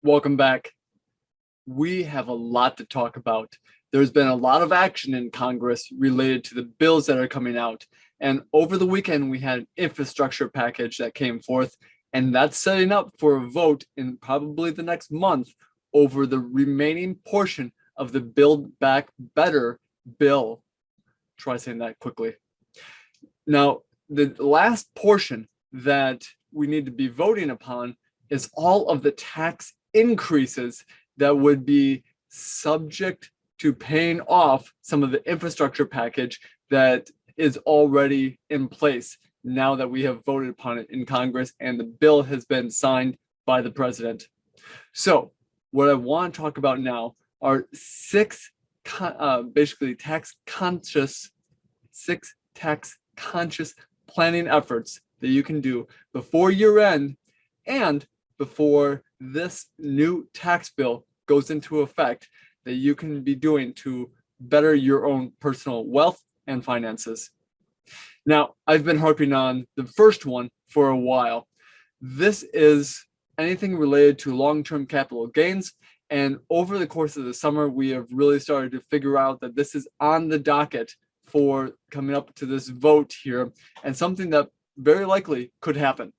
Welcome back. We have a lot to talk about. There's been a lot of action in Congress related to the bills that are coming out. And over the weekend, we had an infrastructure package that came forth, and that's setting up for a vote in probably the next month over the remaining portion of the Build Back Better bill. Try saying that quickly. Now, the last portion that we need to be voting upon is all of the tax increases that would be subject to paying off some of the infrastructure package that is already in place now that we have voted upon it in Congress and the bill has been signed by the president. So what I want to talk about now are six tax conscious planning efforts that you can do before year end and before this new tax bill goes into effect that you can be doing to better your own personal wealth and finances. Now, I've been harping on the first one for a while. This is anything related to long-term capital gains. And over the course of the summer, we have really started to figure out that this is on the docket for coming up to this vote here and something that very likely could happen.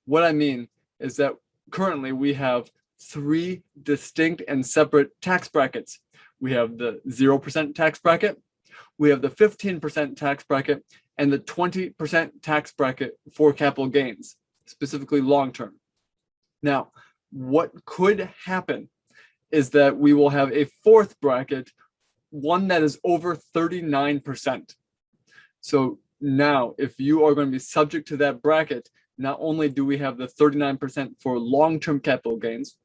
What I mean is that currently we have three distinct and separate tax brackets. We have the 0% tax bracket, we have the 15% tax bracket, and the 20% tax bracket for capital gains, specifically long-term. Now, what could happen is that we will have a fourth bracket, one that is over 39%. So now, if you are going to be subject to that bracket, not only do we have the 39% for long-term capital gains,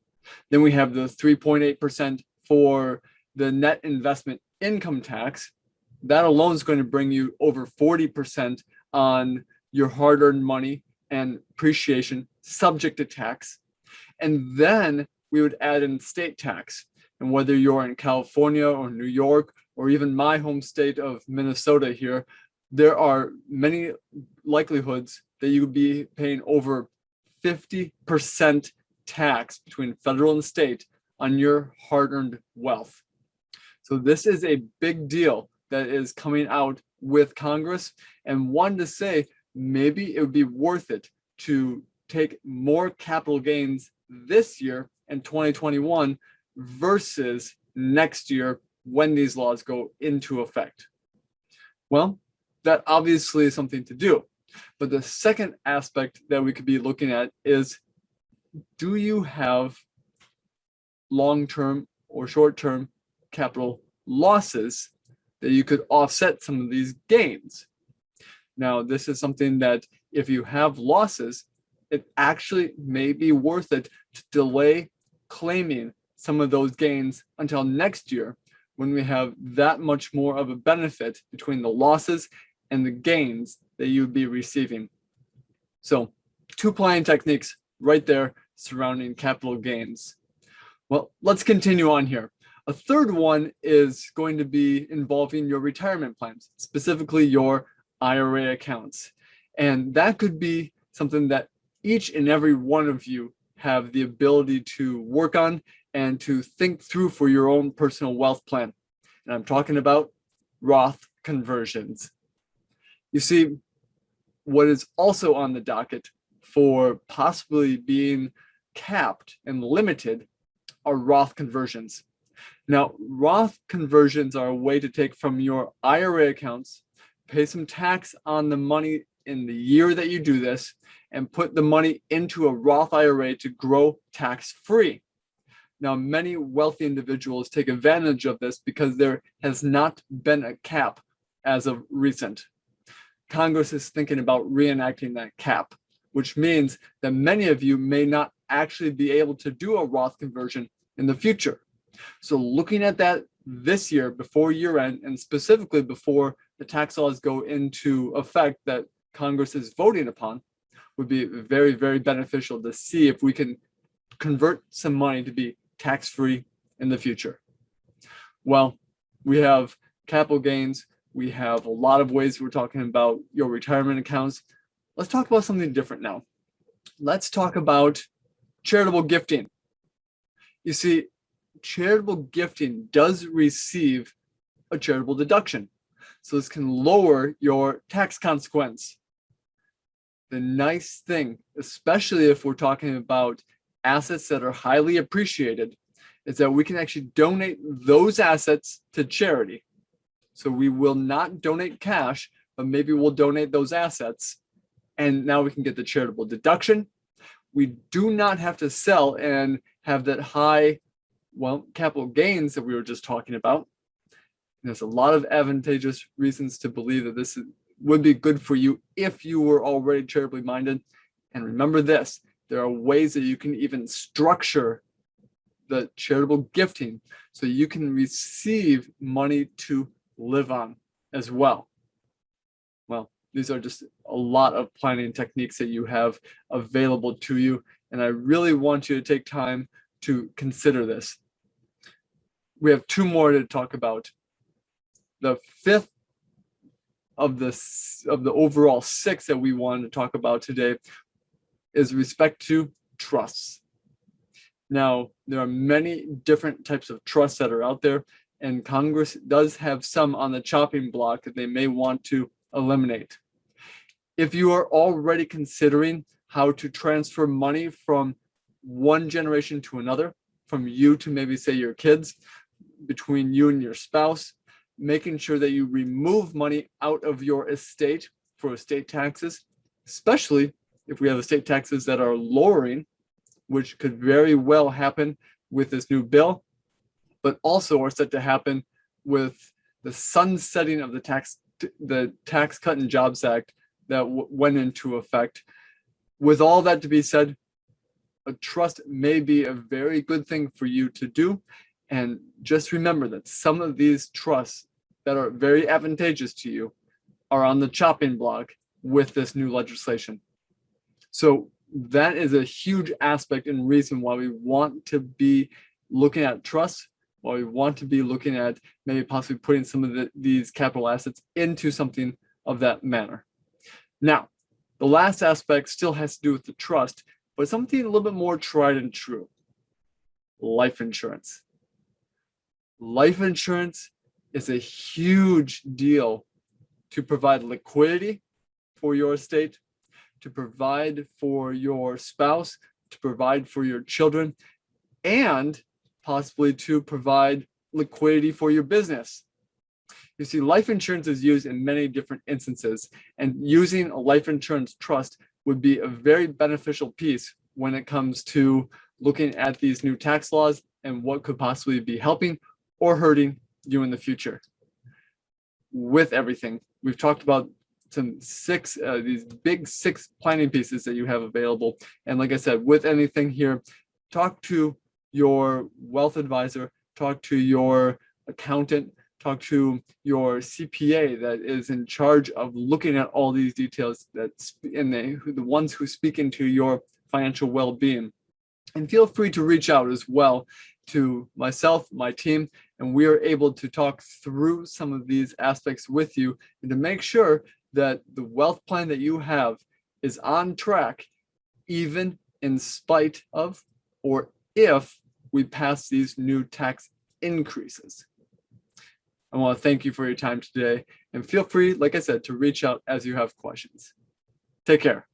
then we have the 3.8% for the net investment income tax. That alone is going to bring you over 40% on your hard-earned money and appreciation subject to tax. And then we would add in state tax. And whether you're in California or New York, or even my home state of Minnesota here, there are many likelihoods that you would be paying over 50% tax between federal and state on your hard-earned wealth. So this is a big deal that is coming out with Congress, and one to say maybe it would be worth it to take more capital gains this year in 2021 versus next year when these laws go into effect. Well, that obviously is something to do. But the second aspect that we could be looking at is, do you have long-term or short-term capital losses that you could offset some of these gains? Now, this is something that if you have losses, it actually may be worth it to delay claiming some of those gains until next year when we have that much more of a benefit between the losses and the gains that you'd be receiving. So, two planning techniques right there surrounding capital gains. Well, let's continue on here. A third one is going to be involving your retirement plans, specifically your IRA accounts. And that could be something that each and every one of you have the ability to work on and to think through for your own personal wealth plan. And I'm talking about Roth conversions. You see, what is also on the docket for possibly being capped and limited are Roth conversions. Now, Roth conversions are a way to take from your IRA accounts, pay some tax on the money in the year that you do this, and put the money into a Roth IRA to grow tax-free. Now, many wealthy individuals take advantage of this because there has not been a cap as of recent. Congress is thinking about reenacting that cap, which means that many of you may not actually be able to do a Roth conversion in the future. So looking at that this year before year end, and specifically before the tax laws go into effect that Congress is voting upon, would be very, very beneficial to see if we can convert some money to be tax-free in the future. Well, we have capital gains. We have a lot of ways we're talking about your retirement accounts. Let's talk about something different now. Let's talk about charitable gifting. You see, charitable gifting does receive a charitable deduction. So this can lower your tax consequence. The nice thing, especially if we're talking about assets that are highly appreciated, is that we can actually donate those assets to charity. So we will not donate cash, but maybe we'll donate those assets. And now we can get the charitable deduction. We do not have to sell and have that high, capital gains that we were just talking about. And there's a lot of advantageous reasons to believe that this would be good for you if you were already charitably minded. And remember this, there are ways that you can even structure the charitable gifting so you can receive money to live on as well. Well, these are just a lot of planning techniques that you have available to you, and I really want you to take time to consider this. We have two more to talk about. The fifth of the overall six that we wanted to talk about today is respect to trusts. Now, there are many different types of trusts that are out there, and Congress does have some on the chopping block that they may want to eliminate. If you are already considering how to transfer money from one generation to another, from you to maybe say your kids, between you and your spouse, making sure that you remove money out of your estate for estate taxes, especially if we have estate taxes that are lowering, which could very well happen with this new bill, but also are set to happen with the sunsetting of the Tax Cut and Jobs Act that went into effect. With all that to be said, a trust may be a very good thing for you to do. And just remember that some of these trusts that are very advantageous to you are on the chopping block with this new legislation. So that is a huge aspect and reason why we want to be looking at trusts, why we want to be looking at maybe possibly putting some of these capital assets into something of that manner. Now, the last aspect still has to do with the trust, but something a little bit more tried and true. Life insurance. Life insurance is a huge deal to provide liquidity for your estate, to provide for your spouse, to provide for your children, and possibly to provide liquidity for your business. You see, life insurance is used in many different instances, and using a life insurance trust would be a very beneficial piece when it comes to looking at these new tax laws and what could possibly be helping or hurting you in the future. With everything, we've talked about these big six planning pieces that you have available. And like I said, with anything here, talk to your wealth advisor, talk to your accountant, talk to your CPA that is in charge of looking at all these details the ones who speak into your financial well-being. And feel free to reach out as well to myself, my team, and we are able to talk through some of these aspects with you and to make sure that the wealth plan that you have is on track, even in spite of or if we pass these new tax increases. I want to thank you for your time today, and feel free, like I said, to reach out as you have questions. Take care.